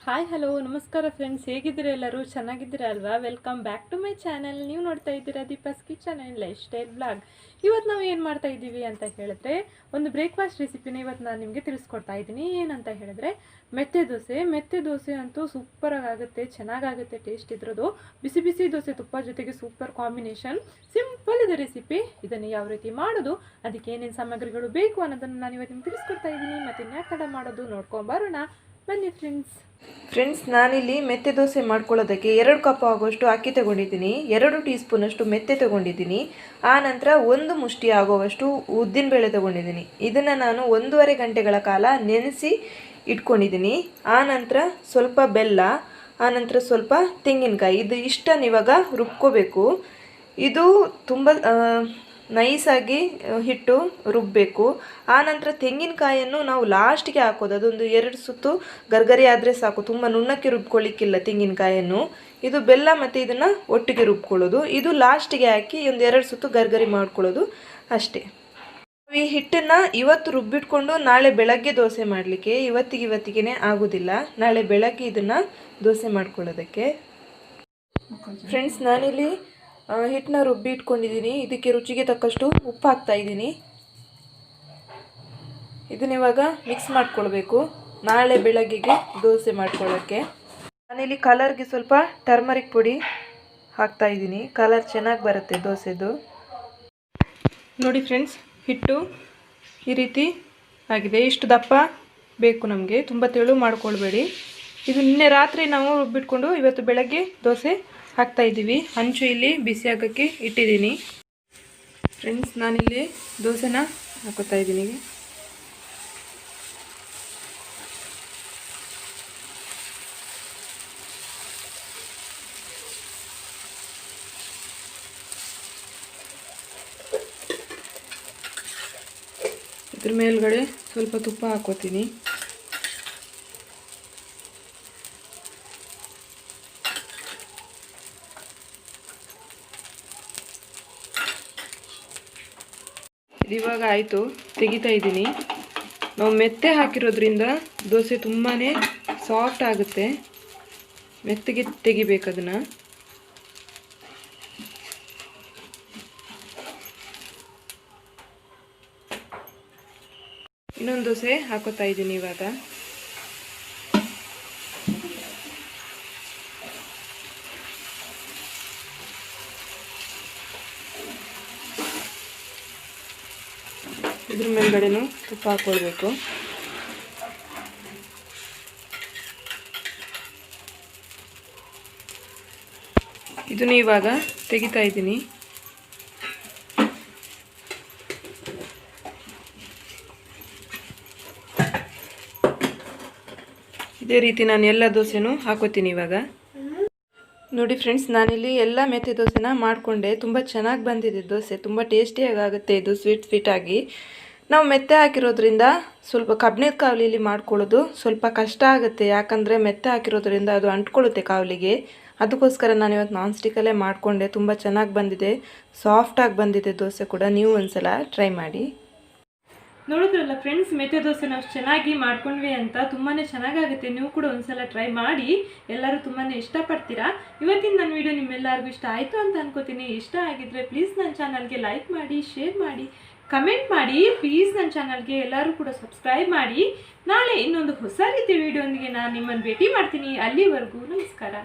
Hi hello ನಮಸ್ಕಾರ friends, ಹೇಗಿದ್ದೀರಾ? ಎಲ್ಲರೂ ಚೆನ್ನಾಗಿದ್ದೀರಾ ಅಲ್ವಾ? Welcome back to my channel. ನೀವು ನೋಡ್ತಾ ಇದ್ದೀರಾ Deepa's kitchen and lifestyle blog. ಇವತ್ತು ನಾವು ಏನು ಮಾಡ್ತಾ ಇದ್ದೀವಿ ಅಂತ ಹೇಳಿದ್ರೆ, ಒಂದು ಬ್ರೇಕ್ಫಾಸ್ಟ್ ರೆಸಿಪಿನ ಇವತ್ತು ನಾನು ನಿಮಗೆ ತಿಳಿಸ್ಕೊಡ್ತಾ ಇದ್ದೀನಿ. ಏನಂತ ಹೇಳಿದ್ರೆ ಮೆತ್ತೆ ದೋಸೆ ಅಂತೂ ಸೂಪರಾಗಿ ಆಗುತ್ತೆ, ಚೆನ್ನಾಗಾಗುತ್ತೆ ಟೇಸ್ಟ್ ಇದ್ರದ್ದು. ಬಿಸಿ ಬಿಸಿ ದೋಸೆ ತುಪ್ಪ ಜೊತೆಗೆ ಸೂಪರ್ ಕಾಂಬಿನೇಷನ್. ಸಿಂಪಲ್ ಇದೆ ರೆಸಿಪಿ. ಇದನ್ನು ಯಾವ ರೀತಿ ಮಾಡೋದು, ಅದಕ್ಕೆ ಏನೇನು ಸಾಮಗ್ರಿಗಳು ಬೇಕು ಅನ್ನೋದನ್ನು ನಾನು ಇವತ್ತು ನಿಮ್ಗೆ ತಿಳಿಸ್ಕೊಡ್ತಾ ಇದ್ದೀನಿ. ಮತ್ತು ಇನ್ಯಾಕೆ ತಡ ಮಾಡೋದು ನೋಡ್ಕೊಂಬರೋಣ ಬನ್ನಿ ಫ್ರೆಂಡ್ಸ್. ನಾನಿಲ್ಲಿ ಮೆತ್ತೆ ದೋಸೆ ಮಾಡ್ಕೊಳ್ಳೋದಕ್ಕೆ 2 ಕಪ್ ಆಗುವಷ್ಟು ಅಕ್ಕಿ ತಗೊಂಡಿದ್ದೀನಿ, 2 ಟೀ ಸ್ಪೂನಷ್ಟು ಮೆತ್ತೆ ತಗೊಂಡಿದ್ದೀನಿ, ಆ ನಂತರ 1 ಮುಷ್ಟಿ ಆಗುವಷ್ಟು ಉದ್ದಿನಬೇಳೆ ತಗೊಂಡಿದ್ದೀನಿ. ಇದನ್ನು ನಾನು 1.5 ಗಂಟೆಗಳ ಕಾಲ ನೆನೆಸಿ ಇಟ್ಕೊಂಡಿದ್ದೀನಿ. ಆ ನಂತರ ಸ್ವಲ್ಪ ಬೆಲ್ಲ, ಆ ನಂತರ ಸ್ವಲ್ಪ ತೆಂಗಿನಕಾಯಿ, ಇದು ಇಷ್ಟನ್ನು ಇವಾಗ ರುಬ್ಕೋಬೇಕು. ಇದು ತುಂಬ ನೈಸಾಗಿ ಹಿಟ್ಟು ರುಬ್ಬಬೇಕು. ಆ ನಂತರ ತೆಂಗಿನಕಾಯಿಯನ್ನು ನಾವು ಲಾಸ್ಟಿಗೆ ಹಾಕೋದು, ಅದೊಂದು 2 ಸುತ್ತು ಗರ್ಗರಿ ಆದರೆ ಸಾಕು, ತುಂಬ ನುಣ್ಣಕ್ಕೆ ರುಬ್ಕೊಳ್ಳಿಕ್ಕಿಲ್ಲ ತೆಂಗಿನಕಾಯನ್ನು. ಇದು ಬೆಲ್ಲ ಮತ್ತು ಇದನ್ನು ಒಟ್ಟಿಗೆ ರುಬ್ಕೊಳ್ಳೋದು, ಇದು ಲಾಸ್ಟಿಗೆ ಹಾಕಿ ಒಂದು 2 ಸುತ್ತು ಗರ್ಗರಿ ಮಾಡ್ಕೊಳ್ಳೋದು ಅಷ್ಟೇ. ಈ ಹಿಟ್ಟನ್ನು ಇವತ್ತು ರುಬ್ಬಿಟ್ಕೊಂಡು ನಾಳೆ ಬೆಳಗ್ಗೆ ದೋಸೆ ಮಾಡಲಿಕ್ಕೆ ಇವತ್ತಿಗೆ ಆಗೋದಿಲ್ಲ, ನಾಳೆ ಬೆಳಗ್ಗೆ ಇದನ್ನು ದೋಸೆ ಮಾಡ್ಕೊಳ್ಳೋದಕ್ಕೆ. ಫ್ರೆಂಡ್ಸ್, ನಾನಿಲ್ಲಿ ಹಿಟ್ಟನ್ನ ರುಬ್ಬಿ ಇಟ್ಕೊಂಡಿದ್ದೀನಿ. ಇದಕ್ಕೆ ರುಚಿಗೆ ತಕ್ಕಷ್ಟು ಉಪ್ಪು ಹಾಕ್ತಾ ಇದ್ದೀನಿ. ಇದನ್ನ ಇವಾಗ ಮಿಕ್ಸ್ ಮಾಡ್ಕೊಳ್ಬೇಕು ನಾಳೆ ಬೆಳಗ್ಗೆಗೆ ದೋಸೆ ಮಾಡ್ಕೊಳ್ಳೋಕ್ಕೆ. ನಾನಿಲ್ಲಿ ಕಲರ್ಗೆ ಸ್ವಲ್ಪ ಟರ್ಮರಿಕ್ ಪುಡಿ ಹಾಕ್ತಾ ಇದ್ದೀನಿ, ಕಲರ್ ಚೆನ್ನಾಗಿ ಬರುತ್ತೆ ದೋಸೆದು. ನೋಡಿ ಫ್ರೆಂಡ್ಸ್, ಹಿಟ್ಟು ಈ ರೀತಿ ಆಗಿದೆ. ಇಷ್ಟು ದಪ್ಪ ಬೇಕು ನಮಗೆ, ತುಂಬ ತೆಳು ಮಾಡ್ಕೊಳ್ಬೇಡಿ. ಇದು ನಿನ್ನೆ ರಾತ್ರಿ ನಾವು ರುಬ್ಬಿಟ್ಕೊಂಡು ಇವತ್ತು ಬೆಳಗ್ಗೆ ದೋಸೆ ಹಾಕ್ತಾ ಇದ್ದೀವಿ. ಹಂಚು ಇಲ್ಲಿ ಬಿಸಿ ಆಗೋಕ್ಕೆ ಇಟ್ಟಿದ್ದೀನಿ. ಫ್ರೆಂಡ್ಸ್, ನಾನಿಲ್ಲಿ ದೋಸೆನ ಹಾಕೋತಾ ಇದ್ದೀನಿ. ಇದ್ರ ಮೇಲ್ಗಡೆ ಸ್ವಲ್ಪ ತುಪ್ಪ ಹಾಕೋತೀನಿ. ಇವಾಗ ಆಯಿತು, ತೆಗಿತಾ ಇದ್ದೀನಿ. ನಾವು ಮೆತ್ತೆ ಹಾಕಿರೋದ್ರಿಂದ ದೋಸೆ ತುಂಬಾ ಸಾಫ್ಟ್ ಆಗುತ್ತೆ, ಮೆತ್ತಗೆ ತೆಗಿಬೇಕು ಅದನ್ನು. ಇನ್ನೊಂದು ದೋಸೆ ಹಾಕೋತಾ ಇದ್ದೀನಿ ಇವಾಗ. ಇದ್ರ ಮೇಲ್ಗಡೆನೂ ತುಪ್ಪ ಹಾಕ್ಕೊಳ್ಬೇಕು. ಇದನ್ನು ಇವಾಗ ತೆಗಿತಾ ಇದ್ದೀನಿ. ಇದೇ ರೀತಿ ನಾನು ಎಲ್ಲ ದೋಸೆನೂ ಹಾಕೋತೀನಿ ಇವಾಗ. ನೋಡಿ ಫ್ರೆಂಡ್ಸ್, ನಾನಿಲ್ಲಿ ಎಲ್ಲ ಮೆತ್ತೆ ದೋಸೆನ ಮಾಡಿಕೊಂಡೆ. ತುಂಬ ಚೆನ್ನಾಗಿ ಬಂದಿದೆ ದೋಸೆ, ತುಂಬ ಟೇಸ್ಟಿಯಾಗಿ ಆಗುತ್ತೆ ಇದು, ಸ್ವೀಟಾಗಿ. ನಾವು ಮೆತ್ತೆ ಹಾಕಿರೋದ್ರಿಂದ ಸ್ವಲ್ಪ ಕಬ್ಬಿಣದ ಕಾವಲಿಲಿ ಮಾಡ್ಕೊಳ್ಳೋದು ಸ್ವಲ್ಪ ಕಷ್ಟ ಆಗುತ್ತೆ, ಯಾಕಂದರೆ ಮೆತ್ತೆ ಹಾಕಿರೋದ್ರಿಂದ ಅದು ಅಂಟ್ಕೊಳ್ಳುತ್ತೆ ಕಾವಲಿಗೆ. ಅದಕ್ಕೋಸ್ಕರ ನಾನು ಇವತ್ತು ನಾನ್ ಸ್ಟಿಕ್ಕಲ್ಲೇ ಮಾಡಿಕೊಂಡೆ. ತುಂಬ ಚೆನ್ನಾಗಿ ಬಂದಿದೆ, ಸಾಫ್ಟಾಗಿ ಬಂದಿದೆ ದೋಸೆ ಕೂಡ. ನೀವು ಒಂದ್ಸಲ ಟ್ರೈ ಮಾಡಿ. ನೋಡಿದ್ರಲ್ಲ ಫ್ರೆಂಡ್ಸ್, ಮೆತ್ತೆ ದೋಸೆ ನಾವು ಚೆನ್ನಾಗಿ ಮಾಡ್ಕೊಂಡ್ವಿ ಅಂತ. ತುಂಬಾ ಚೆನ್ನಾಗಾಗುತ್ತೆ, ನೀವು ಕೂಡ ಒಂದ್ಸಲ ಟ್ರೈ ಮಾಡಿ. ಎಲ್ಲರೂ ತುಂಬಾ ಇಷ್ಟಪಡ್ತೀರಾ. ಇವತ್ತಿನ ನನ್ನ ವಿಡಿಯೋ ನಿಮ್ಮೆಲ್ಲರಿಗೂ ಇಷ್ಟ ಆಯಿತು ಅಂತ ಅನ್ಕೋತೀನಿ. ಇಷ್ಟ ಆಗಿದ್ರೆ ಪ್ಲೀಸ್ ನನ್ನ ಚಾನಲ್ಗೆ ಲೈಕ್ ಮಾಡಿ, ಶೇರ್ ಮಾಡಿ, ಕಮೆಂಟ್ ಮಾಡಿ. ಪ್ಲೀಸ್ ನನ್ನ ಚಾನಲ್ಗೆ ಎಲ್ಲರೂ ಕೂಡ ಸಬ್ಸ್ಕ್ರೈಬ್ ಮಾಡಿ. ನಾಳೆ ಇನ್ನೊಂದು ಹೊಸ ರೀತಿ ವಿಡಿಯೋಂದಿಗೆ ನಾನು ನಿಮ್ಮನ್ನು ಭೇಟಿ ಮಾಡ್ತೀನಿ. ಅಲ್ಲಿವರೆಗೂ ನಮಸ್ಕಾರ.